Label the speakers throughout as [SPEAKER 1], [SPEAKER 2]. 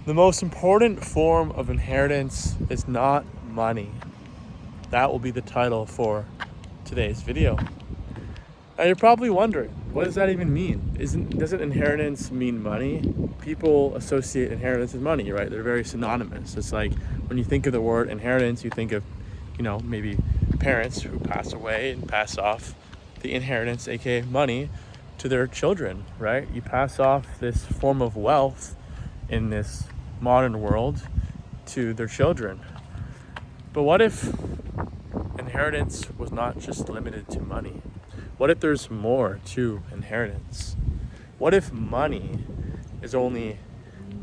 [SPEAKER 1] The most important form of inheritance is not money. That will be the title for today's video. Now you're probably wondering, what does that even mean? Doesn't inheritance mean money? People associate inheritance with money, right? They're very synonymous. It's like when you think of the word inheritance, you think of, maybe parents who pass away and pass off the inheritance, aka money, to their children, right? You pass off this form of wealth in this modern world to their children. But what if inheritance was not just limited to money? What if there's more to inheritance? What if money is only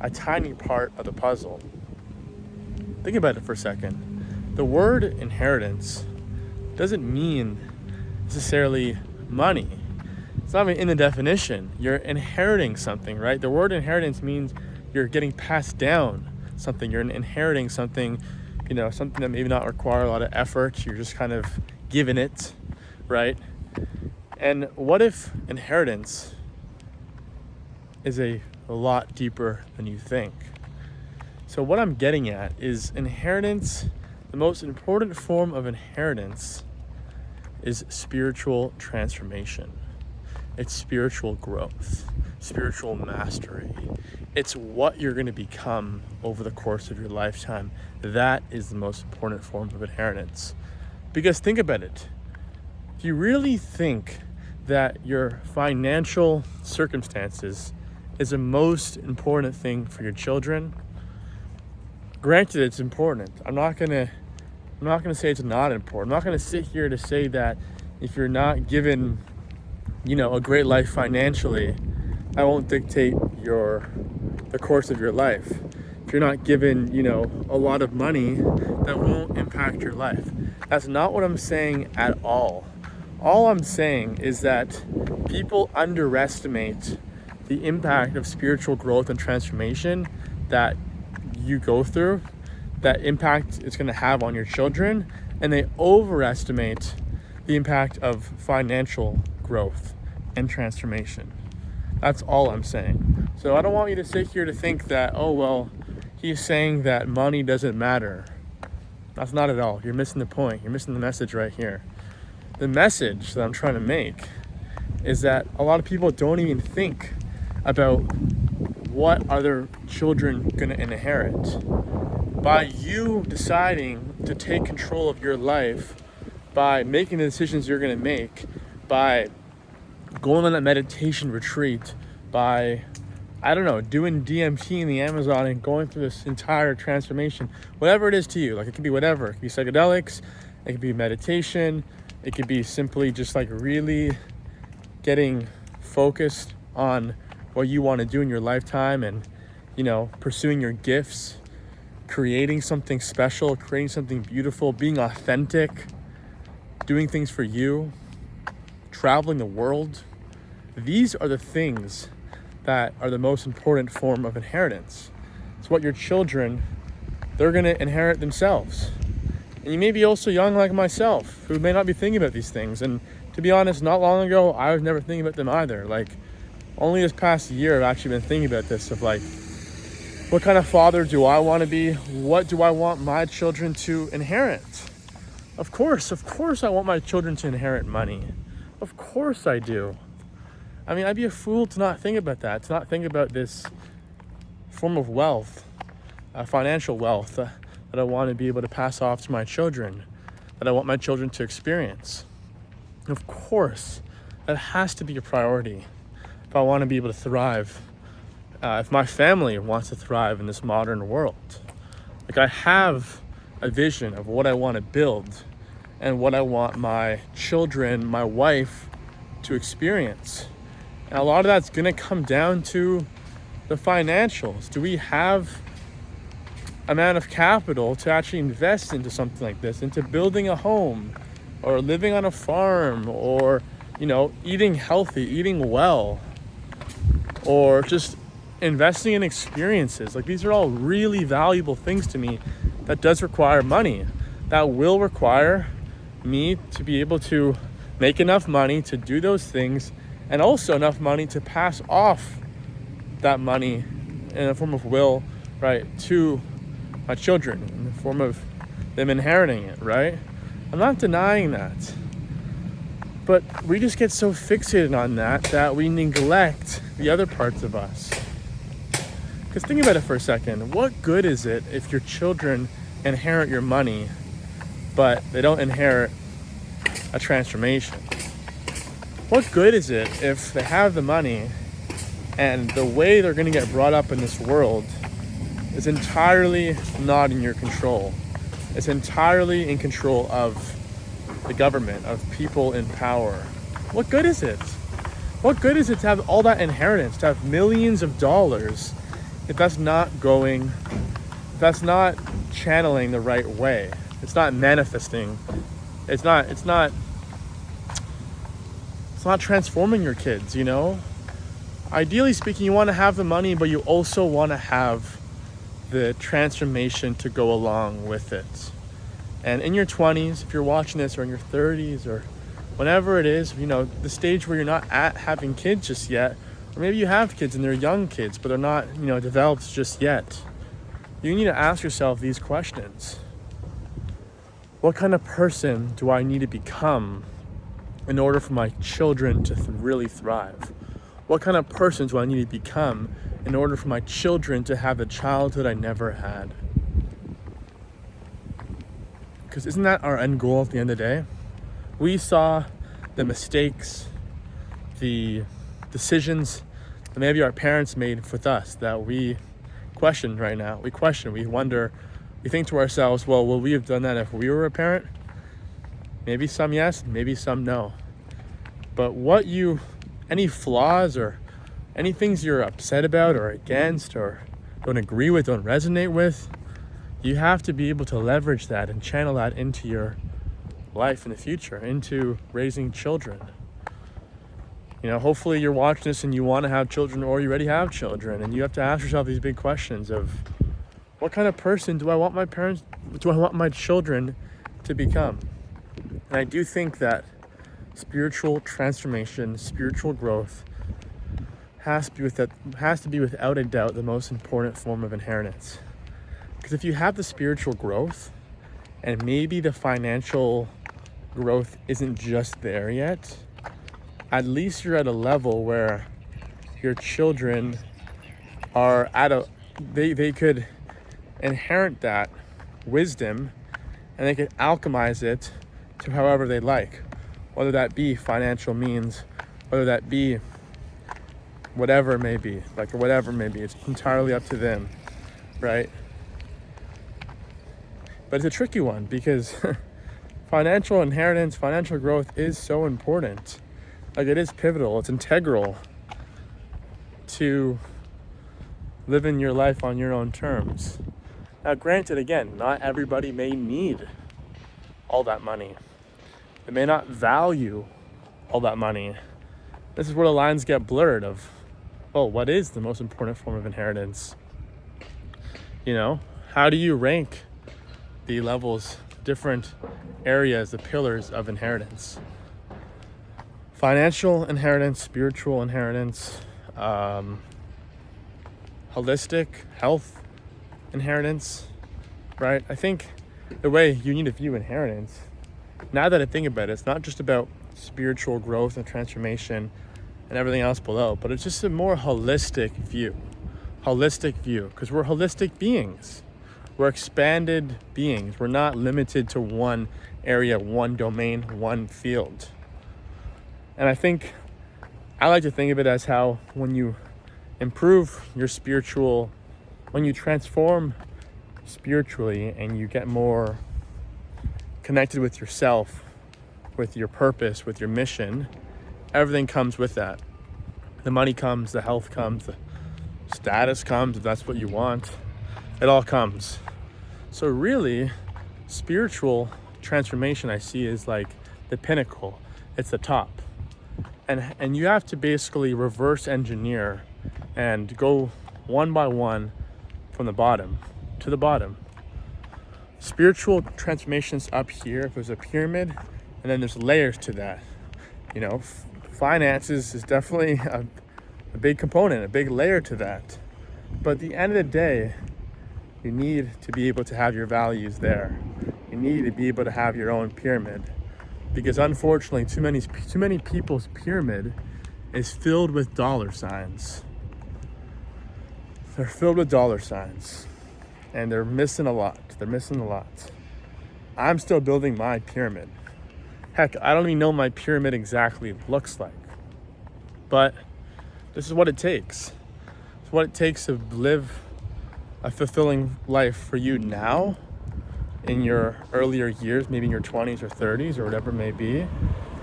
[SPEAKER 1] a tiny part of the puzzle? Think about it for a second. The word inheritance doesn't mean necessarily money. It's not even in the definition. You're inheriting something, right? The word inheritance means you're getting passed down something. You're inheriting something, something that maybe not require a lot of effort. You're just kind of given it, right? And what if inheritance is a lot deeper than you think? So what I'm getting at is inheritance, the most important form of inheritance is spiritual transformation. It's spiritual growth, spiritual mastery. It's what you're going to become over the course of your lifetime. That is the most important form of inheritance. Because think about it. Do you really think that your financial circumstances is the most important thing for your children? Granted, it's important. I'm not gonna say it's not important. I'm not gonna sit here to say that if you're not given, a great life financially, I won't dictate the course of your life. If you're not given, a lot of money, that won't impact your life. That's not what I'm saying at all. All I'm saying is that people underestimate the impact of spiritual growth and transformation that you go through, that impact it's going to have on your children, and they overestimate the impact of financial growth and transformation. That's all I'm saying. So I don't want you to sit here to think that, he's saying that money doesn't matter. That's not at all. You're missing the point. You're missing the message right here. The message that I'm trying to make is that a lot of people don't even think about what are their children going to inherit. By you deciding to take control of your life, by making the decisions you're going to make, by going on that meditation retreat, by, doing DMT in the Amazon and going through this entire transformation, whatever it is to you, it could be whatever. It could be psychedelics, it could be meditation, it could be simply just really getting focused on what you want to do in your lifetime and, pursuing your gifts, creating something special, creating something beautiful, being authentic, doing things for you, traveling the world. These are the things that are the most important form of inheritance. It's what your children, they're going to inherit themselves. And you may be also young like myself, who may not be thinking about these things. And to be honest, not long ago, I was never thinking about them either. Only this past year, I've actually been thinking about this of what kind of father do I want to be? What do I want my children to inherit? Of course I want my children to inherit money. Of course I do. I'd be a fool to not think about that, to not think about this form of wealth, financial wealth, that I want to be able to pass off to my children, that I want my children to experience. Of course, that has to be a priority if I want to be able to thrive, if my family wants to thrive in this modern world. I have a vision of what I want to build and what I want my children, my wife, to experience. And a lot of that's going to come down to the financials. Do we have amount of capital to actually invest into something like this, into building a home or living on a farm or, eating healthy, eating well, or just investing in experiences? These are all really valuable things to me that does require money, that will require me to be able to make enough money to do those things, and also enough money to pass off that money in a form of will right, to my children in the form of them inheriting it, right? I'm not denying that. But we just get so fixated on that we neglect the other parts of us. Because think about it for a second. What good is it if your children inherit your money, but they don't inherit a transformation? What good is it if they have the money and the way they're going to get brought up in this world is entirely not in your control? It's entirely in control of the government, of people in power. What good is it? What good is it to have all that inheritance, to have millions of dollars, if that's not channeling the right way? It's not manifesting. It's not transforming your kids, you know? Ideally speaking, you want to have the money, but you also want to have the transformation to go along with it. And in your 20s, if you're watching this, or in your 30s, or whenever it is, you know, the stage where you're not at having kids just yet, or maybe you have kids and they're young kids, but they're not, you know, developed just yet, you need to ask yourself these questions. What kind of person do I need to become in order for my children to really thrive? What kind of person do I need to become in order for my children to have the childhood I never had? Because isn't that our end goal at the end of the day? We saw the mistakes, the decisions that maybe our parents made with us that we question right now. We question, we wonder, we think to ourselves, well, would we have done that if we were a parent? Maybe some yes, maybe some no. But any flaws or any things you're upset about or against or don't agree with, don't resonate with, you have to be able to leverage that and channel that into your life in the future, into raising children. You know, hopefully you're watching this and you want to have children, or you already have children, and you have to ask yourself these big questions of, what kind of person do I want my children to become? And I do think that spiritual transformation, spiritual growth has to be without a doubt the most important form of inheritance. Because if you have the spiritual growth and maybe the financial growth isn't just there yet, at least you're at a level where your children are they could inherit that wisdom and they could alchemize it to however they like, whether that be financial means, whether that be whatever it may be, it's entirely up to them, right? But it's a tricky one because financial inheritance, financial growth is so important. Like, it is pivotal, it's integral to living your life on your own terms. Now, granted, again, not everybody may need all that money. They may not value all that money. This is where the lines get blurred of, oh, what is the most important form of inheritance? You know, how do you rank the levels, different areas, the pillars of inheritance? Financial inheritance, spiritual inheritance, holistic health inheritance, right? I think the way you need to view inheritance, now that I think about it, it's not just about spiritual growth and transformation and everything else below, but it's just a more holistic view, because we're holistic beings. We're expanded beings. We're not limited to one area, one domain, one field. And I think I like to think of it as how when you improve your spiritual, when you transform spiritually and you get more connected with yourself, with your purpose, with your mission, everything comes with that. The money comes, the health comes, the status comes, if that's what you want. It all comes. So really, spiritual transformation I see is like the pinnacle. It's the top. And you have to basically reverse engineer and go one by one from the bottom to the bottom. Spiritual transformation's up here. If there's a pyramid, and then there's layers to that. You know, finances is definitely a big component, a big layer to that. But at the end of the day, You need to be able to have your values there. You need to be able to have your own pyramid, because unfortunately too many people's pyramid is filled with dollar signs. They're filled with dollar signs, and they're missing a lot. I'm still building my pyramid. Heck, I don't even know my pyramid exactly looks like, but this is what it takes. It's what it takes to live a fulfilling life for you now, in your earlier years, maybe in your 20s or 30s or whatever it may be,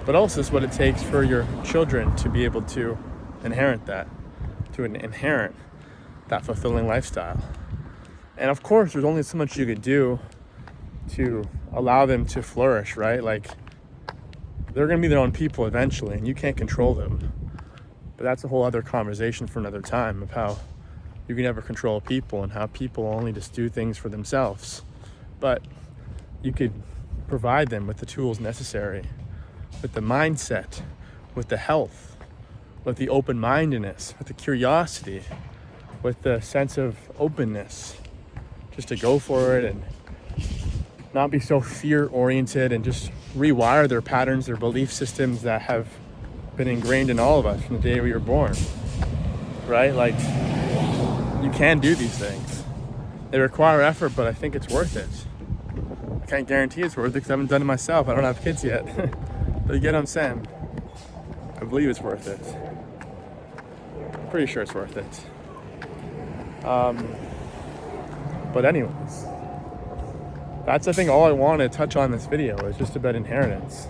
[SPEAKER 1] but also it's what it takes for your children to be able to inherit that fulfilling lifestyle. And of course, there's only so much you could do to allow them to flourish, right? Like, they're going to be their own people eventually, and you can't control them. But that's a whole other conversation for another time, of how you can never control people and how people only just do things for themselves. But you could provide them with the tools necessary, with the mindset, with the health, with the open-mindedness, with the curiosity, with the sense of openness, just to go for it and not be so fear-oriented, and just rewire their patterns, their belief systems that have been ingrained in all of us from the day we were born, right? Like, you can do these things. They require effort, but I think it's worth it. I can't guarantee it's worth it because I haven't done it myself. I don't have kids yet. But you get what I'm saying? I believe it's worth it. I'm pretty sure it's worth it. But anyways, that's, I think, all I want to touch on in this video is just about inheritance.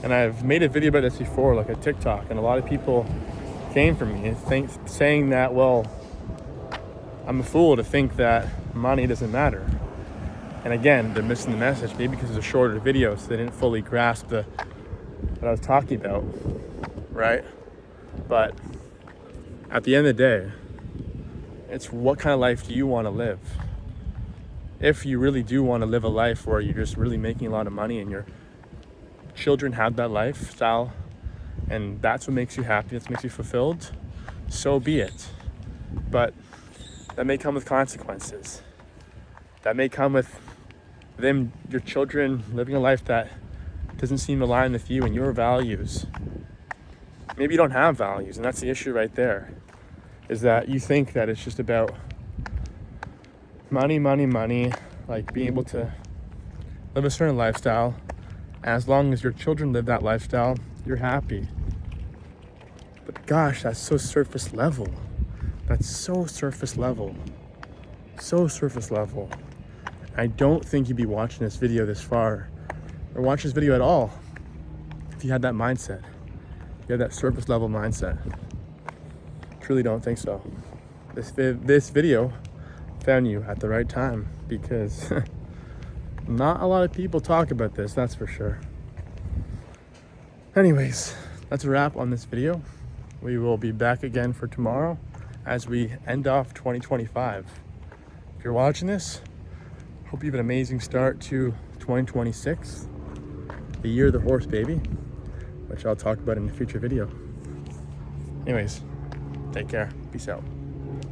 [SPEAKER 1] And I've made a video about this before, like a TikTok, and a lot of people came for me saying that, well, I'm a fool to think that money doesn't matter. And again, they're missing the message, maybe because it's a shorter video, so they didn't fully grasp what I was talking about, right? But at the end of the day, it's what kind of life do you want to live? If you really do want to live a life where you're just really making a lot of money and your children have that lifestyle, and that's what makes you happy, that makes you fulfilled, so be it. But that may come with consequences. That may come with your children living a life that doesn't seem aligned with you and your values. Maybe you don't have values, and that's the issue right there, is that you think that it's just about money, like being able to live a certain lifestyle. As long as your children live that lifestyle, you're happy. But gosh, that's so surface level. That's so surface level. So surface level. I don't think you'd be watching this video this far, or watch this video at all, if you had that mindset. You had that surface level mindset. Truly don't think so. This video found you at the right time, because not a lot of people talk about this, that's for sure. Anyways, that's a wrap on this video. We will be back again for tomorrow as we end off 2025. If you're watching this, hope you have an amazing start to 2026, the year of the horse, baby, which I'll talk about in a future video. Anyways, take care. Peace out.